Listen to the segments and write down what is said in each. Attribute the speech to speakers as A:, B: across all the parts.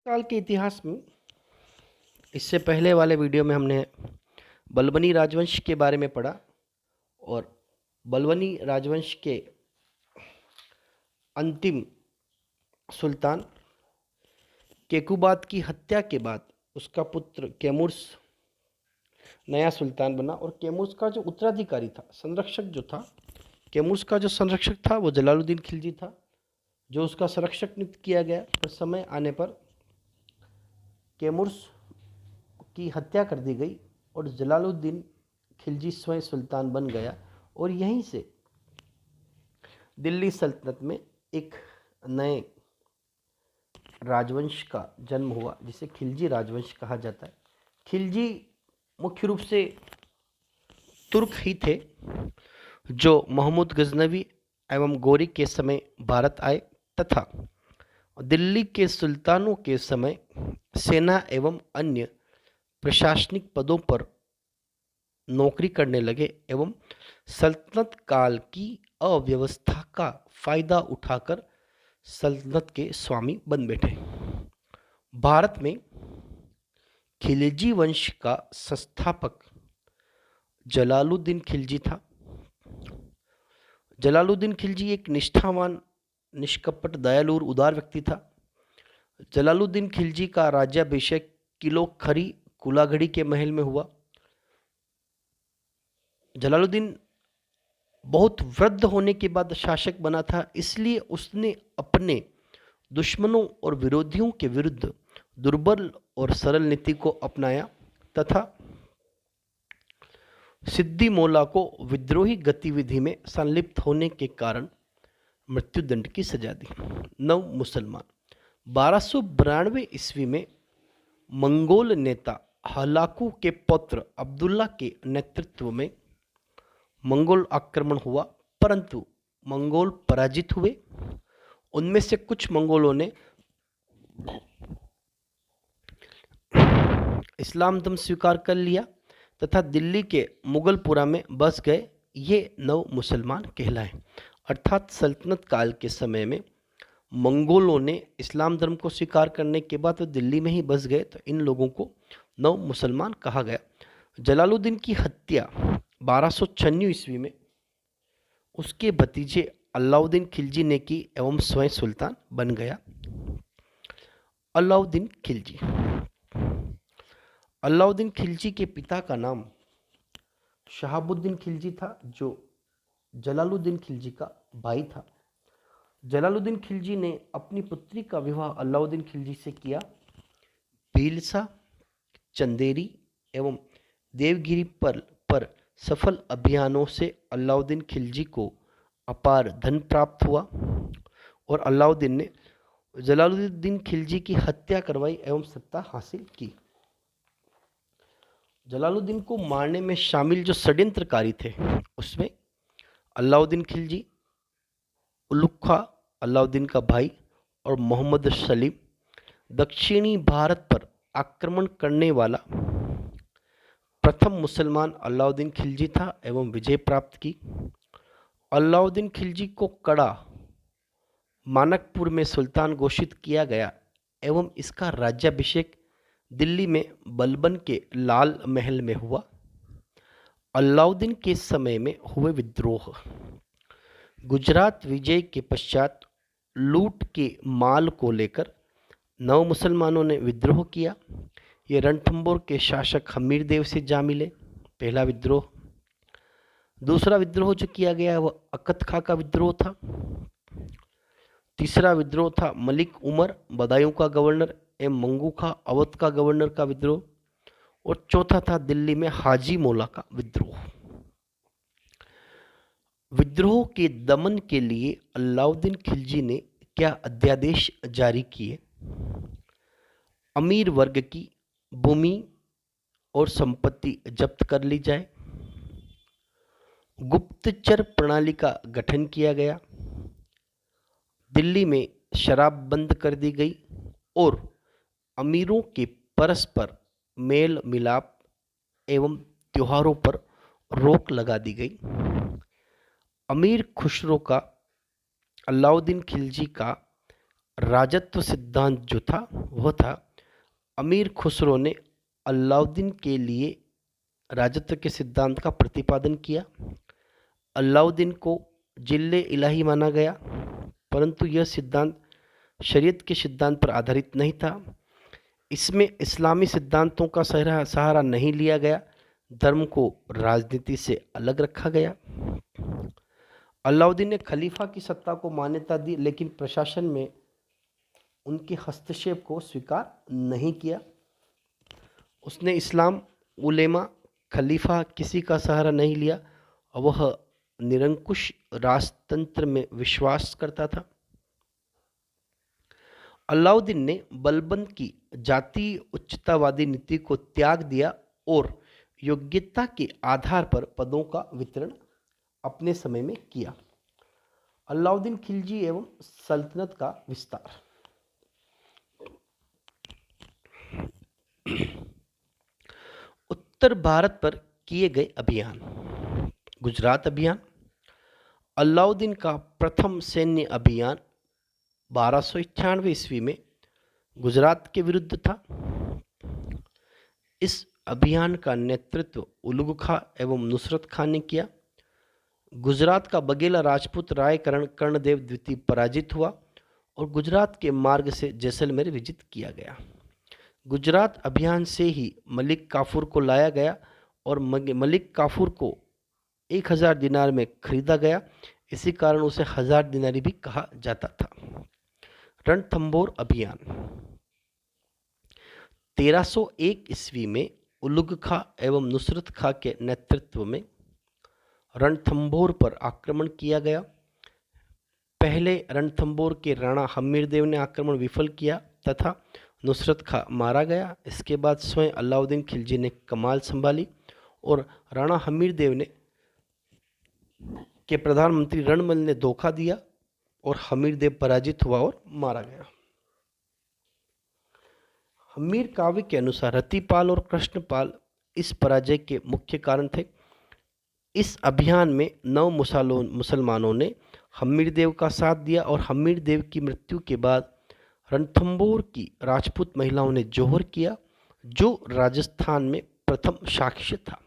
A: काल के इतिहास में इससे पहले वाले वीडियो में हमने बलबनी राजवंश के बारे में पढ़ा और बलबनी राजवंश के अंतिम सुल्तान केकुबाद की हत्या के बाद उसका पुत्र कैमुर्स नया सुल्तान बना और कैमुर्स का जो उत्तराधिकारी था, संरक्षक जो था, कैमुर्स का जो संरक्षक था वो जलालुद्दीन खिलजी था, जो उसका संरक्षक नियुक्त किया गया। पर समय आने पर कैमुर्स की हत्या कर दी गई और जलालुद्दीन खिलजी स्वयं सुल्तान बन गया और यहीं से दिल्ली सल्तनत में एक नए राजवंश का जन्म हुआ जिसे खिलजी राजवंश कहा जाता है। खिलजी मुख्य रूप से तुर्क ही थे जो महमूद गजनवी एवं गोरी के समय भारत आए तथा दिल्ली के सुल्तानों के समय सेना एवं अन्य प्रशासनिक पदों पर नौकरी करने लगे एवं सल्तनत काल की अव्यवस्था का फायदा उठाकर सल्तनत के स्वामी बन बैठे। भारत में खिलजी वंश का संस्थापक जलालुद्दीन खिलजी था। जलालुद्दीन खिलजी एक निष्ठावान, निष्कपट, दयालु और उदार व्यक्ति था। जलालुद्दीन खिलजी का राज्याभिषेक किलो खरी कुलाघड़ी के महल में हुआ। जलालुद्दीन बहुत वृद्ध होने के बाद शासक बना था, इसलिए उसने अपने दुश्मनों और विरोधियों के विरुद्ध दुर्बल और सरल नीति को अपनाया तथा सिद्दी मौला को विद्रोही गतिविधि में संलिप्त होने के कारण मृत्युदंड की सजा दी। नव मुसलमान 1292 ईस्वी में मंगोल नेता हलाकू के पुत्र अब्दुल्ला के नेतृत्व में मंगोल आक्रमण हुआ, परंतु मंगोल पराजित हुए। उनमें से कुछ मंगोलों ने इस्लाम धर्म स्वीकार कर लिया तथा दिल्ली के मुगलपुरा में बस गए। ये नव मुसलमान कहलाए। अर्थात सल्तनत काल के समय में मंगोलों ने इस्लाम धर्म को स्वीकार करने के बाद तो दिल्ली में ही बस गए, तो इन लोगों को नव मुसलमान कहा गया। जलालुद्दीन की हत्या 1296 ईस्वी में उसके भतीजे अलाउद्दीन खिलजी ने की एवं स्वयं सुल्तान बन गया। अलाउद्दीन खिलजी। अलाउद्दीन खिलजी के पिता का नाम शहाबुद्दीन खिलजी था, जो जलालुद्दीन खिलजी का भाई था। जलालुद्दीन खिलजी ने अपनी पुत्री का विवाह अलाउद्दीन खिलजी से किया। भीलसा, चंदेरी एवं देवगिरी पर सफल अभियानों से अलाउद्दीन खिलजी को अपार धन प्राप्त हुआ और अलाउद्दीन ने जलालुद्दीन खिलजी की हत्या करवाई एवं सत्ता हासिल की। जलालुद्दीन को मारने में शामिल जो षड्यंत्रकारी थे उसमें अलाउद्दीन खिलजी, उलुग खां अलाउद्दीन का भाई और मोहम्मद सलीम। दक्षिणी भारत पर आक्रमण करने वाला प्रथम मुसलमान अलाउद्दीन खिलजी था एवं विजय प्राप्त की। अलाउद्दीन खिलजी को कड़ा मानकपुर में सुल्तान घोषित किया गया एवं इसका राज्याभिषेक दिल्ली में बलबन के लाल महल में हुआ। अलाउद्दीन के समय में हुए विद्रोह। गुजरात विजय के पश्चात लूट के माल को लेकर नव मुसलमानों ने विद्रोह किया। ये रणथंभौर के शासक हमीरदेव से जा मिले। पहला विद्रोह। दूसरा विद्रोह जो किया गया वह अकत खां का विद्रोह था। तीसरा विद्रोह था मलिक उमर बदायूं का गवर्नर एवं मंगू खां अवध का गवर्नर का विद्रोह। और चौथा था दिल्ली में हाजी मौला का विद्रोह। विद्रोह के दमन के लिए अलाउद्दीन खिलजी ने क्या अध्यादेश जारी किए? अमीर वर्ग की भूमि और संपत्ति जब्त कर ली जाए। गुप्तचर प्रणाली का गठन किया गया। दिल्ली में शराब बंद कर दी गई और अमीरों के परस्पर मेल मिलाप एवं त्योहारों पर रोक लगा दी गई। अमीर खुसरो का अलाउद्दीन खिलजी का राजत्व सिद्धांत जो था वह था, अमीर खुसरो ने अलाउद्दीन के लिए राजत्व के सिद्धांत का प्रतिपादन किया। अलाउद्दीन को जिल्ले इलाही माना गया, परंतु यह सिद्धांत शरीयत के सिद्धांत पर आधारित नहीं था। इसमें इस्लामी सिद्धांतों का सहारा नहीं लिया गया, धर्म को राजनीति से अलग रखा गया। अलाउद्दीन ने खलीफा की सत्ता को मान्यता दी, लेकिन प्रशासन में उनके हस्तक्षेप को स्वीकार नहीं किया। उसने इस्लाम, उलेमा, खलीफा किसी का सहारा नहीं लिया और वह निरंकुश राजतंत्र में विश्वास करता था। अलाउद्दीन ने बलबंद की जातीय उच्चतावादी नीति को त्याग दिया और योग्यता के आधार पर पदों का वितरण अपने समय में किया। अलाउद्दीन खिलजी एवं सल्तनत का विस्तार। उत्तर भारत पर किए गए अभियान। गुजरात अभियान। अलाउद्दीन का प्रथम सैन्य अभियान 1291 ईस्वी में गुजरात के विरुद्ध था। इस अभियान का नेतृत्व उलुग खां एवं नुसरत खां ने किया। गुजरात का बघेला राजपूत रायकरण कर्णदेव द्वितीय पराजित हुआ और गुजरात के मार्ग से जैसलमेर विजित किया गया। गुजरात अभियान से ही मलिक काफूर को लाया गया और मलिक काफूर को 1000 दिनार में खरीदा गया। इसी कारण उसे 1000 दिनारी भी कहा जाता था। रणथंभौर अभियान। 1301 ईस्वी में उलुग खां एवं नुसरत खां के नेतृत्व में रणथंभौर पर आक्रमण किया गया। पहले रणथंभौर के राणा हमीरदेव ने आक्रमण विफल किया तथा नुसरत खां मारा गया। इसके बाद स्वयं अलाउद्दीन खिलजी ने कमान संभाली और राणा हमीरदेव ने के प्रधानमंत्री रणमल ने धोखा दिया और हमीरदेव पराजित हुआ और मारा गया। हमीर काव्य के अनुसार रतिपाल और कृष्णपाल इस पराजय के मुख्य कारण थे। इस अभियान में 9 मुसलमानों ने हमीरदेव का साथ दिया और हमीरदेव की मृत्यु के बाद रणथंभौर की राजपूत महिलाओं ने जोहर किया, जो राजस्थान में प्रथम साक्ष्य था।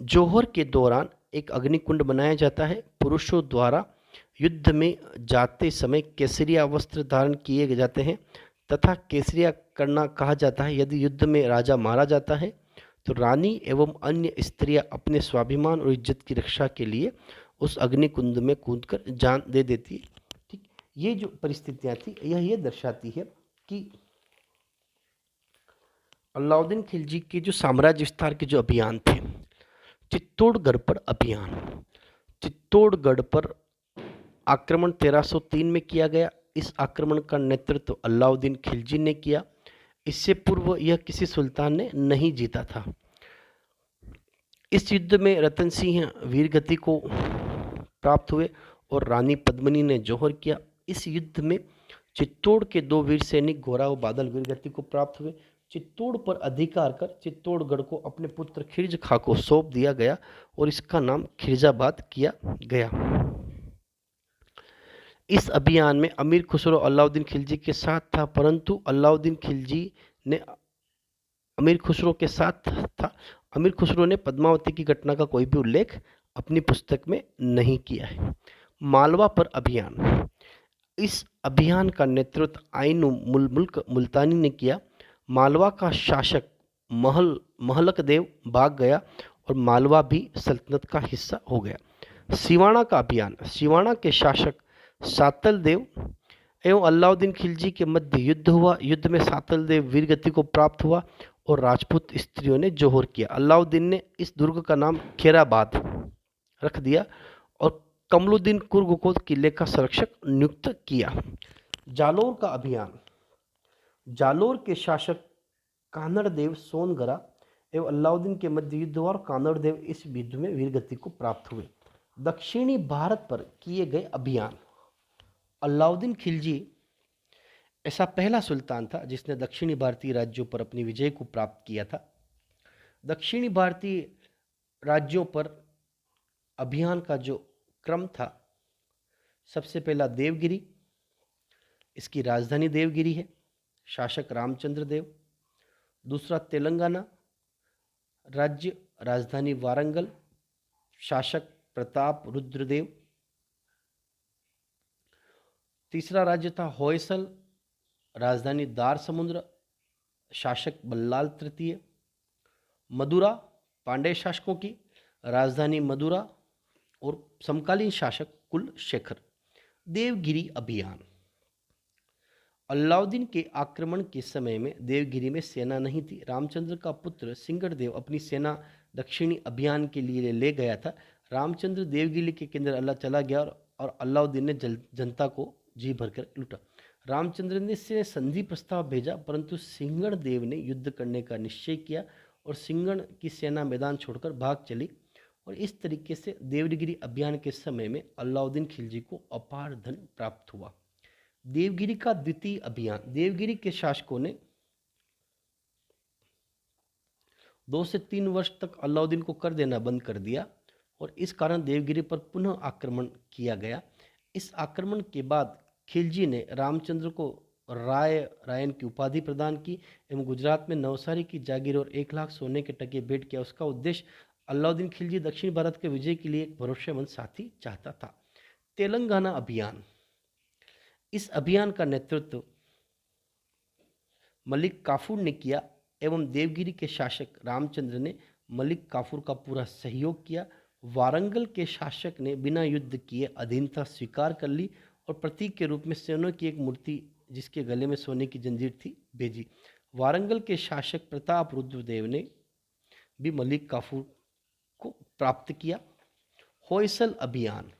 A: जोहर के दौरान एक अग्निकुंड बनाया जाता है। पुरुषों द्वारा युद्ध में जाते समय केसरिया वस्त्र धारण किए जाते हैं तथा केसरिया करना कहा जाता है। यदि युद्ध में राजा मारा जाता है तो रानी एवं अन्य स्त्रियां अपने स्वाभिमान और इज्जत की रक्षा के लिए उस अग्निकुंड में कूदकर जान दे देती है। ठीक, ये जो परिस्थितियां थी ये दर्शाती है कि अलाउद्दीन खिलजी के जो साम्राज्य विस्तार के जो अभियान थे। चित्तौड़गढ़ पर अभियान। चित्तौड़गढ़ पर आक्रमण 1303 में किया गया। इस आक्रमण का नेतृत्व अलाउद्दीन खिलजी ने किया। इससे पूर्व यह किसी सुल्तान ने नहीं जीता था। इस युद्ध में रतन सिंह वीरगति को प्राप्त हुए और रानी पद्मिनी ने जौहर किया। इस युद्ध में चित्तौड़ के 2 वीर सैनिक घोड़ा व बादल वीरगति को प्राप्त हुए। चित्तौड़ पर अधिकार कर चित्तौड़गढ़ को अपने पुत्र खिरज खां को सौंप दिया गया और इसका नाम खिरजाबाद किया गया। इस अभियान में अमीर खुसरो अलाउद्दीन खिलजी के साथ था, परंतु अलाउद्दीन खिलजी ने अमीर खुसरो के साथ था। अमीर खुसरो ने पद्मावती की घटना का कोई भी उल्लेख अपनी पुस्तक में नहीं किया है। मालवा पर अभियान। इस अभियान का नेतृत्व आइन मुल्क मुल्तानी ने किया। मालवा का शासक महलक देव भाग गया और मालवा भी सल्तनत का हिस्सा हो गया। सिवाना का अभियान। सिवाना के शासक सातल देव एवं अलाउद्दीन खिलजी के मध्य युद्ध हुआ। युद्ध में सातल देव वीरगति को प्राप्त हुआ और राजपूत स्त्रियों ने जोहर किया। अलाउद्दीन ने इस दुर्ग का नाम खेराबाद रख दिया और कमलुद्दीन कुर्ग को किले का संरक्षक नियुक्त किया। जालोर का अभियान। जालोर के शासक कानड़ देव सोनगरा एवं अलाउद्दीन के मध्य युद्ध हुआ और कानड़ देव इस युद्ध में वीरगति को प्राप्त हुए। दक्षिणी भारत पर किए गए अभियान। अलाउद्दीन खिलजी ऐसा पहला सुल्तान था जिसने दक्षिणी भारतीय राज्यों पर अपनी विजय को प्राप्त किया था। दक्षिणी भारतीय राज्यों पर अभियान का जो क्रम था, सबसे पहला देवगिरी, इसकी राजधानी देवगिरी है, शासक रामचंद्र देव। दूसरा तेलंगाना राज्य, राजधानी वारंगल, शासक प्रताप रुद्रदेव। तीसरा राज्य था होयसल, राजधानी दार समुद्र, शासक बल्लाल तृतीय। मदुरा पांड्य शासकों की राजधानी मदुरा और समकालीन शासक कुलशेखर। देवगिरी अभियान। अलाउद्दीन के आक्रमण के समय में देवगिरी में सेना नहीं थी। रामचंद्र का पुत्र सिंगड़देव अपनी सेना दक्षिणी अभियान के लिए ले गया था। रामचंद्र देवगिरी के केंद्र अल्लाह चला गया और अलाउद्दीन ने जनता को जी भरकर लूटा। रामचंद्र ने से संधि प्रस्ताव भेजा, परंतु सिंगड़देव ने युद्ध करने का निश्चय किया और सिंगड़ की सेना मैदान छोड़कर भाग चली। और इस तरीके से देवगिरी अभियान के समय में अलाउद्दीन खिलजी को अपार धन प्राप्त हुआ। देवगिरी का द्वितीय अभियान। देवगिरी के शासकों ने 2 से 3 वर्ष तक अलाउद्दीन को कर देना बंद कर दिया और इस कारण देवगिरी पर पुनः आक्रमण किया गया। इस आक्रमण के बाद खिलजी ने रामचंद्र को रायन की उपाधि प्रदान की एवं गुजरात में नवसारी की जागीर और 1 लाख सोने के टके भेंट किया। उसका उद्देश्य अलाउद्दीन खिलजी दक्षिण भारत के विजय के लिए एक भरोसेमंद साथी चाहता था। तेलंगाना अभियान। इस अभियान का नेतृत्व मलिक काफूर ने किया एवं देवगिरी के शासक रामचंद्र ने मलिक काफूर का पूरा सहयोग किया। वारंगल के शासक ने बिना युद्ध किए अधीनता स्वीकार कर ली और प्रतीक के रूप में सोने की एक मूर्ति जिसके गले में सोने की जंजीर थी भेजी। वारंगल के शासक प्रताप रुद्रदेव ने भी मलिक काफूर को प्राप्त किया। होयसल अभियान।